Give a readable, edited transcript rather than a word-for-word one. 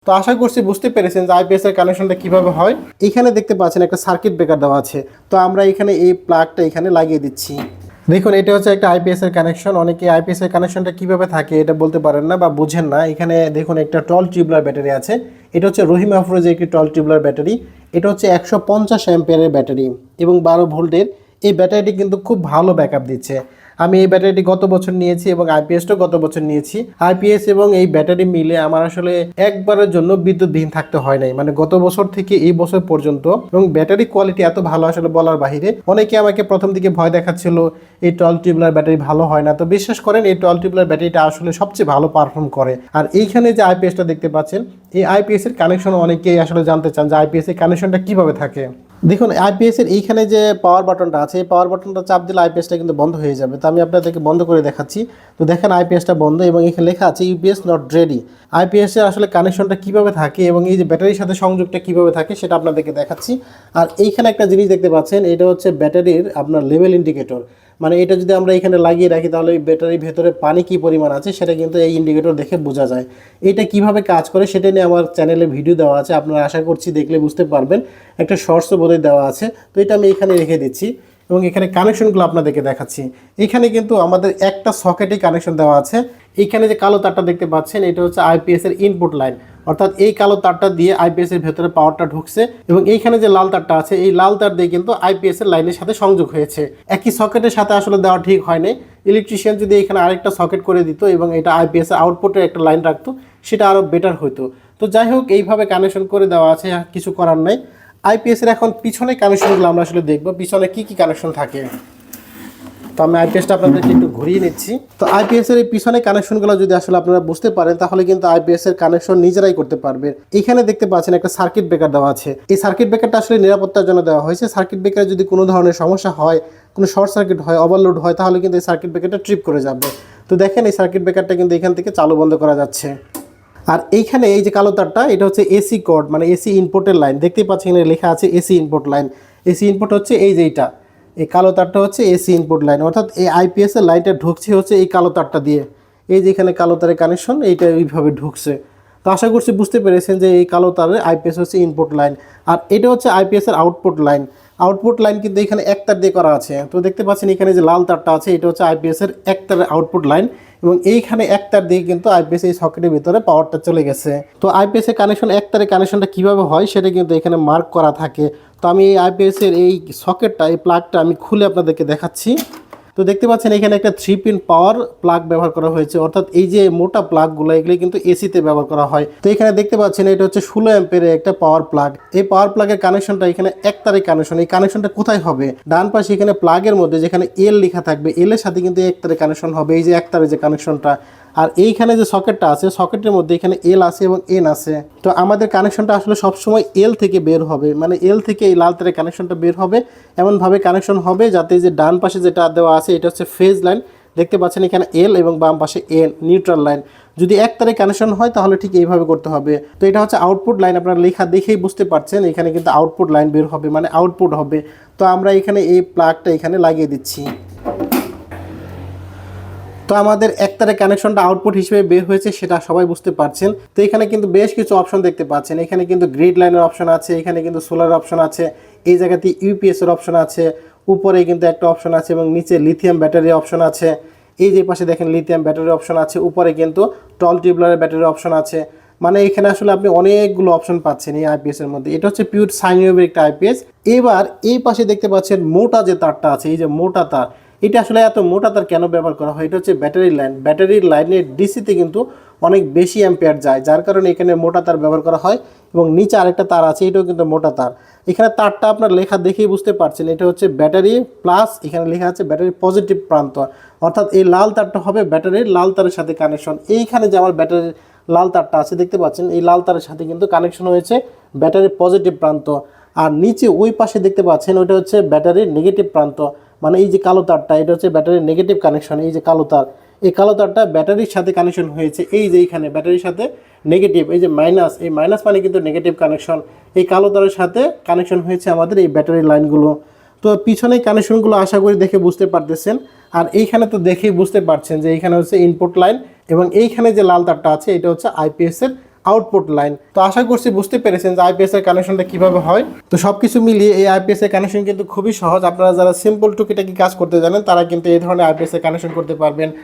তো আশা করছি বুঝতে পেরেছেন যে আইপিএস এর কানেকশনটা কিভাবে হয়। এখানে দেখতে পাচ্ছেন একটা সার্কিট ব্রেকার দেওয়া আছে। তো আমরা এখানে এই প্লাগটা এখানে লাগিয়ে দিচ্ছি। দেখুন এটা হচ্ছে একটা আইপিএস এর কানেকশন। অনেকে আইপিএস এর কানেকশনটা কিভাবে থাকে এটা বলতে পারেন না বা বুঝেন না। এখানে দেখুন একটা টল টিউবলার ব্যাটারি আছে। এটা হচ্ছে রহিম আফরোজের একটি টল টিউবলার ব্যাটারি। এটা হচ্ছে 150 অ্যাম্পিয়ারের ব্যাটারি এবং 12 ভোল্টের। এই ব্যাটারিটি কিন্তু খুব ভালো ব্যাকআপ দিচ্ছে। আমি এই ব্যাটারিটি গত বছর নিয়েছি এবং আইপিএসটাও গত বছর নিয়েছি। আইপিএস এবং এই ব্যাটারি মিলে আমার আসলে একবারের জন্য বিদ্যুৎবিহীন থাকতে হয় নাই, মানে গত বছর থেকে এই বছর পর্যন্ত। এবং ব্যাটারি কোয়ালিটি এত ভালো আসলে বলার বাহিরে। অনেকে আমাকে প্রথম দিকে ভয় দেখাচ্ছিল এই টল টিউবলার ব্যাটারি ভালো হয় না, তো বিশ্বাস করেন এই টল টিউবলার ব্যাটারিটা আসলে সবচেয়ে ভালো পারফর্ম করে। আর এইখানে যে আইপিএসটা দেখতে পাচ্ছেন, এই আইপিএস এর কানেকশন অনেকেই আসলে জানতে চান যে আইপিএস এর কানেকশনটা কিভাবে থাকে। দেখুন আইপিএস এর এইখানে যে পাওয়ার বাটনটা আছে, এই পাওয়ার বাটনটা চাপ দিলে আইপিএসটা কিন্তু বন্ধ হয়ে যাবে। তো আমি আপনাদেরকে বন্ধ করে দেখাচ্ছি। তো দেখেন আইপিএসটা বন্ধ এবং এখানে লেখা আছে ইউপিএস নট রেডি। আইপিএস এর আসলে কানেকশনটা কিভাবে থাকে এবং এই যে ব্যাটারির সাথে সংযোগটা কিভাবে থাকে সেটা আপনাদেরকে দেখাচ্ছি। আর এইখানে একটা জিনিস দেখতে পাচ্ছেন, এটা হচ্ছে ব্যাটারির আপনার লেভেল ইন্ডিকেটর। মানে এটা যদি আমরা এখানে লাগিয়ে রাখি তাহলে এই ব্যাটারির ভেতরে পানি কি পরিমাণ আছে সেটা কিন্তু এই ইন্ডিকেটর দেখে বোঝা যায়। এটা কিভাবে কাজ করে সেটা নিয়ে আমার চ্যানেলে ভিডিও দেওয়া আছে, আপনারা আশা করছি দেখলে বুঝতে পারবেন। একটা শর্টসও বোধহয় দেওয়া আছে। তো এটা আমি এখানে রেখে দিচ্ছি এবং এখানে কানেকশনগুলো আপনাদেরকে দেখাচ্ছি। এখানে কিন্তু আমাদের একটা সকেটে কানেকশন দেওয়া আছে। এইখানে যে কালো তারটা দেখতে পাচ্ছেন এটা হচ্ছে আইপিএস এর ইনপুট লাইন, অর্থাৎ এই কালো তারটা দিয়ে আইপিএস এর ভেতরে পাওয়ারটা ঢুকছে এবং এইখানে যে লাল তারটা আছে এই লাল তার দিয়ে কিন্তু আইপিএস এর লাইনের সাথে সংযোগ হয়েছে। একই সকেটের সাথে আসলে দেওয়া ঠিক হয়নি। ইলেকট্রিশিয়ান যদি এখানে আরেকটা সকেট করে দিত এবং এটা আইপিএস এর আউটপুটের একটা লাইন রাখতো সেটা আরও বেটার হতো। তো যাই হোক এইভাবে কানেকশন করে দেওয়া আছে, কিছু করার নাই। আইপিএস এর এখন পিছনে কানেকশনগুলো আমরা আসলে দেখব পিছনে কি কি কানেকশন থাকে। তো আমি আইপিএসটা আপনাদেরকে একটু ঘুরিয়ে নিচ্ছি। তো আইপিএস এর এই পিছনে কানেকশনগুলো যদি আসলে আপনারা বুঝতে পারেন তাহলে কিন্তু আইপিএস এর কানেকশন নিজেরাই করতে পারবেন। এখানে দেখতে পাচ্ছেন একটা সার্কিট ব্রেকার দেওয়া আছে। এই সার্কিট ব্রেকারটা আসলে নিরাপত্তার জন্য দেওয়া হয়েছে। সার্কিট ব্রেকারে যদি কোনো ধরনের সমস্যা হয়, কোনো শর্ট সার্কিট হয়, ওভারলোড হয়, তাহলে কিন্তু এই সার্কিট ব্রেকারটা ট্রিপ করে যাবে। তো দেখেন এই সার্কিট ব্রেকারটা কিন্তু এখান থেকে চালু বন্ধ করা যাচ্ছে। আর এইখানে এই যে কালো তারটা এটা হচ্ছে এসি কোড, মানে এসি ইনপুটের লাইন। দেখতেই পাচ্ছেন এখানে লেখা আছে AC input line. AC input হচ্ছে এই যে এইটা, এই কালো তারটা হচ্ছে এসি ইনপুট লাইন, অর্থাৎ এই আইপিএস এর লাইনটা ঢুকছে হচ্ছে এই কালো তারটা দিয়ে। এই যে এখানে কালো তারের কানেকশন এইটা এইভাবে ঢুকছে। তো আশা করছি বুঝতে পেরেছেন যে এই কালো তারের আইপিএস হচ্ছে ইনপুট লাইন আর এটা হচ্ছে আইপিএস এর আউটপুট লাইন। আউটপুট লাইন কিন্তু এখানে এক তার দিয়ে করা আছে। তো দেখতে পাচ্ছেন এখানে যে লাল তারটা আছে এটা হচ্ছে আইপিএস এর এক তারের আউটপুট লাইন এবং এইখানে এক তার দিয়ে কিন্তু আইপিএস এই সকেটের ভিতরে পাওয়ারটা চলে গেছে। তো আইপিএস এর কানেকশন এক তারের কানেকশনটা কিভাবে হয় সেটা কিন্তু এখানে মার্ক করা থাকে। তো আমি এই আইপিএস এর এই সকেটটা, এই প্লাগটা আমি খুলে আপনাদেরকে দেখাচ্ছি। তো দেখতে পাচ্ছেন এখানে একটা 3 পিন পাওয়ার প্লাগ ব্যবহার করা হয়েছে, অর্থাৎ এই যে মোটা প্লাগগুলো এগুলি কিন্তু এসিতে ব্যবহার করা হয়। তো এখানে দেখতে পাচ্ছেন এটা হচ্ছে 16 অ্যাম্পিয়ারের একটা পাওয়ার প্লাগ। এই পাওয়ার প্লাগের কানেকশনটা এখানে এক তারের কানেকশন। এই কানেকশনটা কোথায় হবে? ডান পাশে এখানে প্লাগের মধ্যে যেখানে এল লেখা থাকবে, এল এর সাথে কিন্তু এক তারের কানেকশন হবে, এই যে এক তারের যে কানেকশনটা। আর এইখানে যে সকেটটা আছে সকেটের মধ্যে এখানে এল আছে এবং এন আছে। তো আমাদের কানেকশনটা আসলে সবসময় এল থেকে বের হবে, মানে এল থেকে এই লাল তারের কানেকশনটা বের হবে। এমনভাবে কানেকশন হবে যাতে যে ডান পাশে যেটা দেওয়া আছে এটা হচ্ছে ফেজ লাইন, দেখতে পাচ্ছেন এখানে এল এবং বাম পাশে এন নিউট্রাল লাইন। যদি এক তারে কানেকশন হয় তাহলে ঠিক এইভাবে করতে হবে। তো এটা হচ্ছে আউটপুট লাইন, আপনারা লেখা দেখেই বুঝতে পারছেন এখানে কিন্তু আউটপুট লাইন বের হবে, মানে আউটপুট হবে। তো আমরা এখানে এই প্লাগটা এখানে লাগিয়ে দিচ্ছি। তো আমাদের একতারে কানেকশনটা আউটপুট হিসেবে বের হয়েছে সেটা সবাই বুঝতে পারছেন। তো এখানে কিন্তু বেশ কিছু অপশন দেখতে পাচ্ছেন। এখানে কিন্তু গ্রিড লাইনের অপশন আছে, এখানে কিন্তু সোলার অপশন আছে, এই জায়গাতে ইউপিএস এর অপশন আছে, উপরে কিন্তু একটা অপশন আছে এবং নিচে লিথিয়াম ব্যাটারি অপশন আছে। এই যে পাশে দেখেন লিথিয়াম ব্যাটারি অপশন আছে, উপরে কিন্তু টল টিউবলারের ব্যাটারি অপশন আছে। মানে এখানে আসলে আপনি অনেকগুলো অপশন পাচ্ছেন এই আইপিএস এর মধ্যে। এটা হচ্ছে পিওর সাইন ওয়েভের একটা আইপিএস। এবার এই পাশে দেখতে পাচ্ছেন মোটা যে তারটা আছে, এই যে মোটা তার, এটা আসলে এত মোটা তার কেন ব্যবহার করা হয়? এটা হচ্ছে ব্যাটারি লাইন। ব্যাটারির লাইনের ডিসিতে কিন্তু অনেক বেশি অ্যাম্পিয়ার যায়, যার কারণে এখানে মোটা তার ব্যবহার করা হয়। এবং নিচে আরেকটা তার আছে, এটাও কিন্তু মোটা তার। এখানে তারটা আপনার লেখা দেখেই বুঝতে পারছেন এটা হচ্ছে ব্যাটারি প্লাস, এখানে লেখা আছে ব্যাটারির পজিটিভ প্রান্ত, অর্থাৎ এই লাল তারটা হবে ব্যাটারির লাল তারের সাথে কানেকশন। এইখানে যে আমার ব্যাটারির লাল তারটা আছে দেখতে পাচ্ছেন এই লাল তারের সাথে কিন্তু কানেকশন হয়েছে ব্যাটারির পজিটিভ প্রান্ত। আর নিচে ওই পাশে দেখতে পাচ্ছেন ওইটা হচ্ছে ব্যাটারির নেগেটিভ প্রান্ত, মানে এই যে কালো তারটা এটা হচ্ছে ব্যাটারির নেগেটিভ কানেকশন। এই যে কালো তার, এই কালো তারটা ব্যাটারির সাথে কানেকশন হয়েছে, এই যে এইখানে ব্যাটারির সাথে নেগেটিভ, এই যে মাইনাস, এই মাইনাস মানে কিন্তু নেগেটিভ কানেকশন। এই কালো তারের সাথে কানেকশন হয়েছে আমাদের এই ব্যাটারি লাইনগুলো। তো পিছনে কানেকশনগুলো আশা করি দেখে বুঝতে পারতেছেন। আর এইখানে তো দেখেই বুঝতে পারছেন যে এইখানে হচ্ছে ইনপুট লাইন এবং এইখানে যে লাল তারটা আছে এটা হচ্ছে আইপিএস এর আউটপুট লাইন। তো আশা করছি বুঝতে পেরেছেন যে আইপিএস এর কানেকশনটা কিভাবে হয়। তো সবকিছু মিলিয়ে এই আইপিএস এর কানেকশন কিন্তু খুবই সহজ। আপনারা যারা সিম্পল টুকিটাকি কাজ করতে জানেন তারা কিন্তু এই ধরনের আইপিএস এর কানেকশন করতে পারবেন।